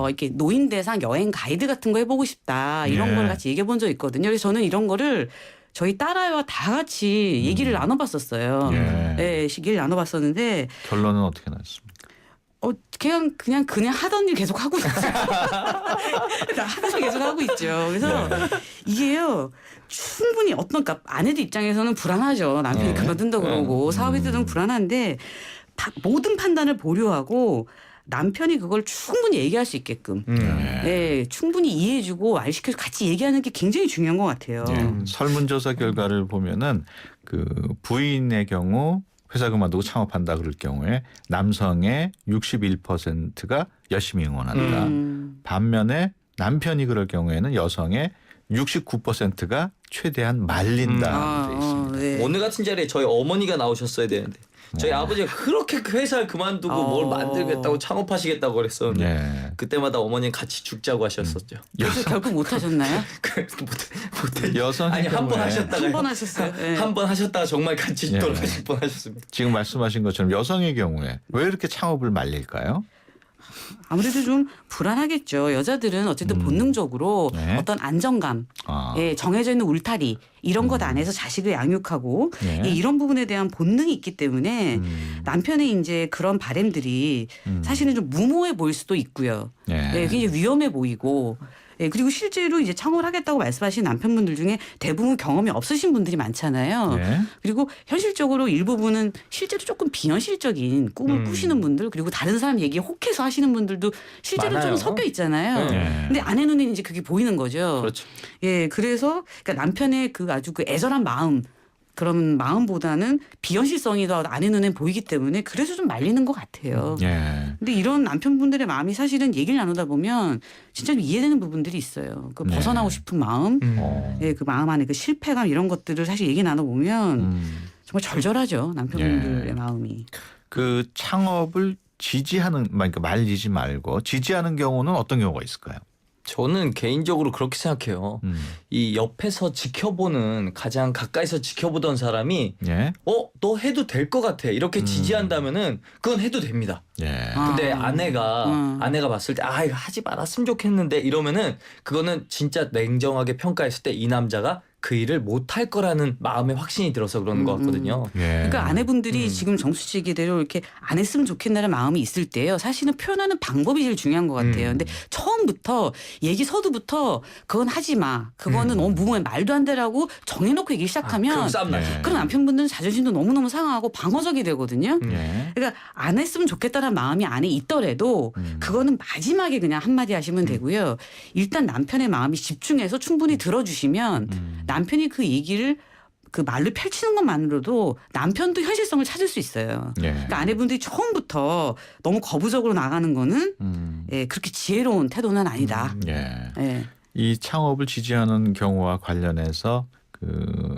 이렇게 노인대상 여행 가이드 같은 거 해보고 싶다. 이런 걸 같이 얘기해 본 적 있거든요. 그래서 저는 이런 거를 저희 딸아이와 다 같이 얘기를 나눠봤었어요. 얘기를 나눠봤었는데 결론은 어떻게 났습니까? 그냥 하던 일 계속 하고 있죠. 하던 일 계속 하고 있죠. 그래서 이게요. 충분히 그러니까 아내들 입장에서는 불안하죠. 남편이 그만둔다고 그러고 사업에 대해서는 불안한데 모든 판단을 보류하고 남편이 그걸 충분히 얘기할 수 있게끔 충분히 이해해주고 말시켜서 같이 얘기하는 게 굉장히 중요한 것 같아요. 설문조사 결과를 보면은 그 부인의 경우 회사 그만두고 창업한다 그럴 경우에 남성의 61%가 열심히 응원한다. 반면에 남편이 그럴 경우에는 여성의 69%가 최대한 말린다 돼 있습니다. 오늘 같은 자리에 저희 어머니가 나오셨어야 되는데 저희 아버지가 그렇게 그 회사를 그만두고 뭘 만들겠다고 창업하셨다고 그랬었는데 그때마다 어머니는 같이 죽자고 하셨었죠. 그래서 결국 못 하셨나요? 여성 아니 한 번 하셨다가 한 번 하셨어요. 한 번 하셨다가 정말 같이 돌아가실 뻔 하셨습니다. 지금 말씀하신 것처럼 여성의 경우에 왜 이렇게 창업을 말릴까요? 아무래도 좀 불안하겠죠. 여자들은 어쨌든 본능적으로 어떤 안정감, 정해져 있는 울타리 이런 것 안에서 자식을 양육하고 이런 부분에 대한 본능이 있기 때문에 남편의 이제 그런 바램들이 사실은 좀 무모해 보일 수도 있고요. 굉장히 위험해 보이고 예, 그리고 실제로 이제 창업을 하겠다고 말씀하신 남편분들 중에 대부분 경험이 없으신 분들이 많잖아요. 네. 그리고 현실적으로 일부분은 실제로 조금 비현실적인 꿈을 꾸시는 분들 그리고 다른 사람 얘기에 혹해서 하시는 분들도 실제로 많아요. 좀 섞여 있잖아요. 네. 근데 아내 눈에 이제 그게 보이는 거죠. 그렇죠. 예, 그래서 그러니까 남편의 그 아주 그 애절한 마음 그런 마음보다는 비현실성이 더 아내 눈에 보이기 때문에 그래서 좀 말리는 것 같아요. 예. 근데 이런 남편분들의 마음이 사실은 얘기를 나누다 보면 진짜 좀 이해되는 부분들이 있어요. 그 네. 벗어나고 싶은 마음, 예, 그 마음 안에 그 실패감 이런 것들을 사실 얘기 나눠보면 정말 절절하죠. 남편분들의 예. 마음이. 그 창업을 지지하는, 그러니까 말리지 말고 지지하는 경우는 어떤 경우가 있을까요? 저는 개인적으로 그렇게 생각해요. 이 옆에서 지켜보는 가장 가까이서 지켜보던 사람이 예. 너 해도 될 것 같아 이렇게 지지한다면은 그건 해도 됩니다. 예. 근데 아내가 봤을 때 이거 하지 말았으면 좋겠는데 이러면은 그거는 진짜 냉정하게 평가했을 때 이 남자가 그 일을 못할 거라는 마음의 확신이 들어서 그러는 것 같거든요. 예. 그러니까 아내분들이 지금 정수 씨 얘기대로 이렇게 안 했으면 좋겠다는 마음이 있을 때요. 사실은 표현하는 방법이 제일 중요한 것 같아요. 근데 처음부터 얘기 서두부터 그건 하지 마. 그거는 너무 무모해 말도 안 되라고 정해놓고 얘기 시작하면 그럼 싸움 나죠. 예. 그럼 남편분들은 자존심도 너무너무 상하고 방어적이 되거든요. 예. 그러니까 안 했으면 좋겠다는 마음이 안에 있더라도 그거는 마지막에 그냥 한마디 하시면 되고요. 일단 남편의 마음이 집중해서 충분히 들어주시면 남편이 그 얘기를 그 말로 펼치는 것만으로도 남편도 현실성을 찾을 수 있어요. 예. 그러니까 아내분들이 처음부터 너무 거부적으로 나가는 거는 예, 그렇게 지혜로운 태도는 아니다. 예. 예. 이 창업을 지지하는 경우와 관련해서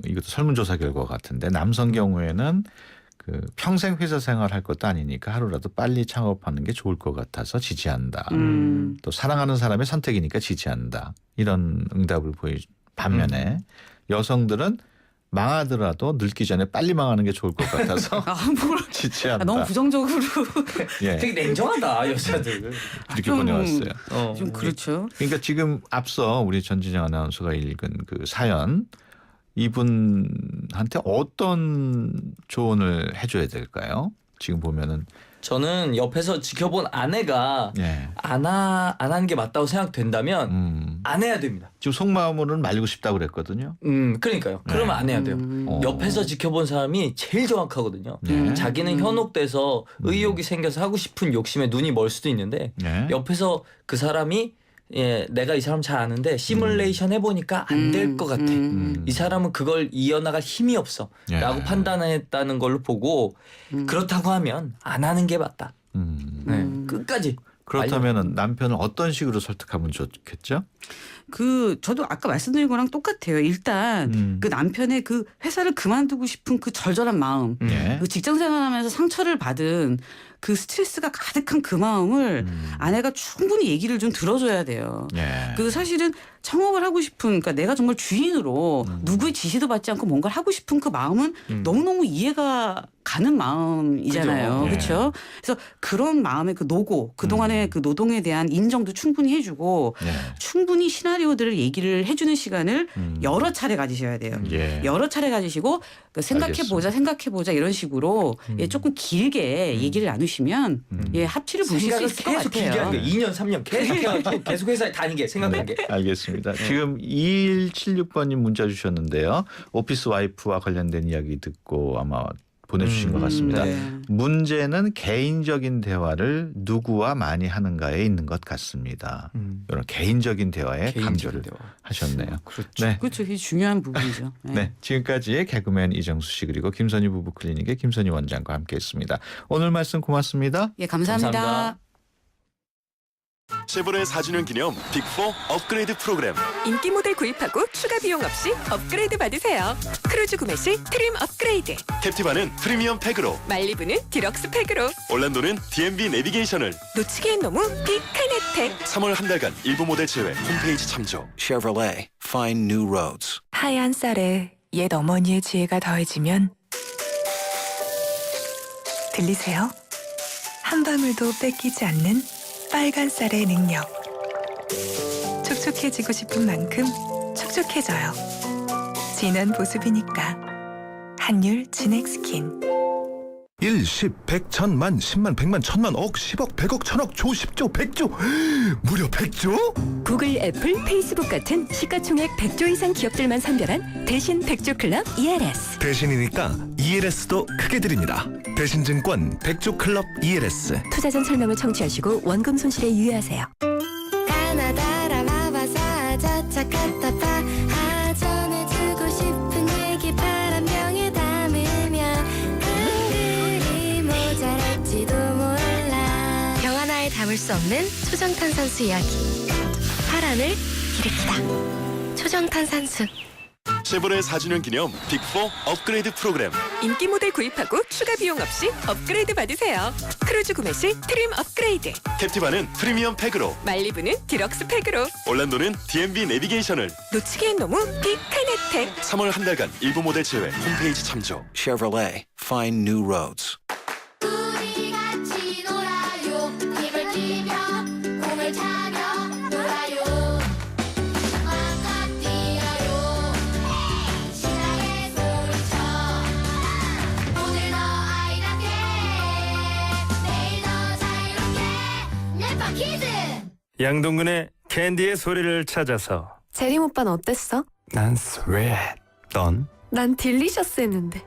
이것도 설문조사 결과 같은데 남성 경우에는 그 평생 회사 생활할 것도 아니니까 하루라도 빨리 창업하는 게 좋을 것 같아서 지지한다. 또 사랑하는 사람의 선택이니까 지지한다. 이런 응답을 반면에 여성들은 망하더라도 늙기 전에 빨리 망하는 게 좋을 것 같아서 지지한다. 너무 부정적으로 예. 되게 냉정하다 여자들. 이렇게 보내왔어요. 좀 그렇죠. 그러니까 지금 앞서 우리 전진영 아나운서가 읽은 그 사연 이분한테 어떤 조언을 해줘야 될까요? 지금 보면은 저는 옆에서 지켜본 아내가 예. 안 하는 게 맞다고 생각된다면 안 해야 됩니다. 지금 속마음으로는 말리고 싶다고 그랬거든요. 그러니까요. 그러면 안 해야 돼요. 옆에서 지켜본 사람이 제일 정확하거든요. 자기는 현혹돼서 의욕이 생겨서 하고 싶은 욕심에 눈이 멀 수도 있는데 옆에서 그 사람이 내가 이 사람 잘 아는데 시뮬레이션 해보니까 안 될 것 같아. 이 사람은 그걸 이어나갈 힘이 없어. 라고 판단했다는 걸로 보고 그렇다고 하면 안 하는 게 맞다. 끝까지. 그렇다면 남편을 어떤 식으로 설득하면 좋겠죠? 저도 아까 말씀드린 거랑 똑같아요. 일단 그 남편의 그 회사를 그만두고 싶은 그 절절한 마음, 그 직장 생활하면서 상처를 받은 그 스트레스가 가득한 그 마음을 아내가 충분히 얘기를 좀 들어줘야 돼요. 그 사실은 창업을 하고 싶은, 그러니까 내가 정말 주인으로 누구의 지시도 받지 않고 뭔가를 하고 싶은 그 마음은 너무너무 이해가 가는 마음이잖아요. 그렇죠? 그래서 그런 마음의 그 노고, 그동안의 그 노동에 대한 인정도 충분히 해주고 충분히 시나리오들을 얘기를 해주는 시간을 여러 차례 가지셔야 돼요. 여러 차례 가지시고 생각해보자 이런 식으로 조금 길게 얘기를 나누시면 합치를 보실 수 있을 것 계속 길게 같아요. 하는 게 2년 3년 계속 회사에 다니게 생각하는 게. 알겠습니다. 지금 2176번님 문자 주셨는데요. 오피스 와이프와 관련된 이야기 듣고 아마 보내주신 것 같습니다. 문제는 개인적인 대화를 누구와 많이 하는가에 있는 것 같습니다. 이런 개인적인 대화에 강조를 하셨네요. 그렇죠. 그렇죠. 이게 중요한 부분이죠. 네, 지금까지 개그맨 이정수 씨 그리고 김선희 부부 클리닉의 김선희 원장과 함께했습니다. 오늘 말씀 고맙습니다. 예, 감사합니다. 쉐보레 4주년 기념 빅4 업그레이드 프로그램. 인기 모델 구입하고 추가 비용 없이 업그레이드 받으세요. 크루즈 구매 시 트림 업그레이드. 캡티바는 프리미엄 팩으로, 말리부는 디럭스 팩으로, 올란도는 D&B 내비게이션을. 놓치기엔 너무 빅한 혜택. 3월 한 달간 일부 모델 제외 홈페이지 참조. Chevrolet, find new roads. 하얀 쌀에 옛 어머니의 지혜가 더해지면 들리세요? 한 방울도 뺏기지 않는 빨간 쌀의 능력. 촉촉해지고 싶은 만큼 촉촉해져요. 진한 보습이니까. 한율 진액 스킨. 1, 10, 100, 1000만, 10만, 100만, 1000만, 억, 10억, 100억, 1000억, 조, 10조, 100조. 무려 100조? 구글, 애플, 페이스북 같은 시가총액 100조 이상 기업들만 선별한 대신 100조 클럽 ELS. 대신이니까 ELS도 크게 드립니다. 대신증권 100조 클럽 ELS. 투자 전 설명을 청취하시고 원금 손실에 유의하세요. 가나다라 마바사 자차카타파 전해주고 싶은 얘기 바람병에 담으면 한글이 모자랄지도 몰라. 병 하나에 담을 수 없는 초정탄산수 이야기. 파란을 일으키다. 초정탄산수. 쉐보레 4주년 기념 빅4 업그레이드 프로그램. 인기 모델 구입하고 추가 비용 없이 업그레이드 받으세요. 크루즈 구매 시 트림 업그레이드. 캡티바는 프리미엄 팩으로. 말리부는 디럭스 팩으로. 올란도는 DMB 내비게이션을. 놓치기엔 너무 빅한 혜택. 3월 한 달간 일부 모델 제외 홈페이지 참조. Chevrolet, find new roads. 우리 같이 놀아요. 힘을 끼며 공을 차며 놀아요. 마음껏 뛰어요. 신나게 소리쳐. 오늘도 아이답게 내일도 자유롭게 랩파 키즈. 양동근의 캔디의 소리를 찾아서. 재림 오빠는 어땠어? 난 스웨트. 넌? 난 딜리셔스 했는데.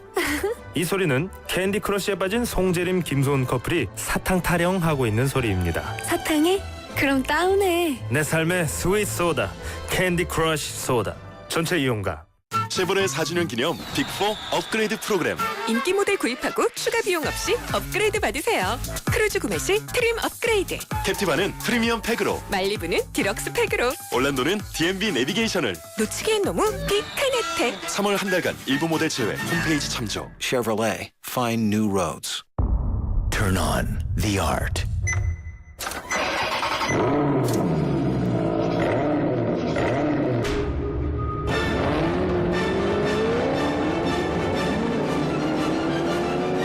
이 소리는 캔디 크러쉬에 빠진 송재림 김소은 커플이 사탕 타령하고 있는 소리입니다. 사탕해? 그럼 다운해. 내 삶의 스윗 소다, 캔디 크러쉬 소다. 전체 이용가. 쉐보레 4주년 기념 빅4 업그레이드 프로그램. 인기 모델 구입하고 추가 비용 없이 업그레이드 받으세요. 크루즈 구매 시 트림 업그레이드. 캡티바는 프리미엄 팩으로. 말리부는 디럭스 팩으로. 올란도는 DMB 내비게이션을. 놓치기엔 너무 빅한 혜택. 3월 한 달간 일부 모델 제외 홈페이지 참조. Chevrolet, find new roads. Turn on the art.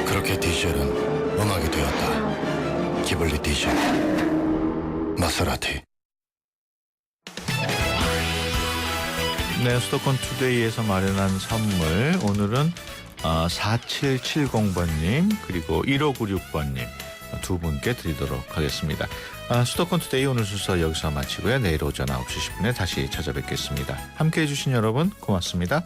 그렇게 디젤은 음악이 되었다. 기블리 디젤 마세라티. 네, 수도권 투데이에서 마련한 선물 오늘은 4770번님 그리고 1596번님 두 분께 드리도록 하겠습니다. 수도권 투데이 오늘 순서 여기서 마치고요. 내일 오전 9시 10분에 다시 찾아뵙겠습니다. 함께해 주신 여러분 고맙습니다.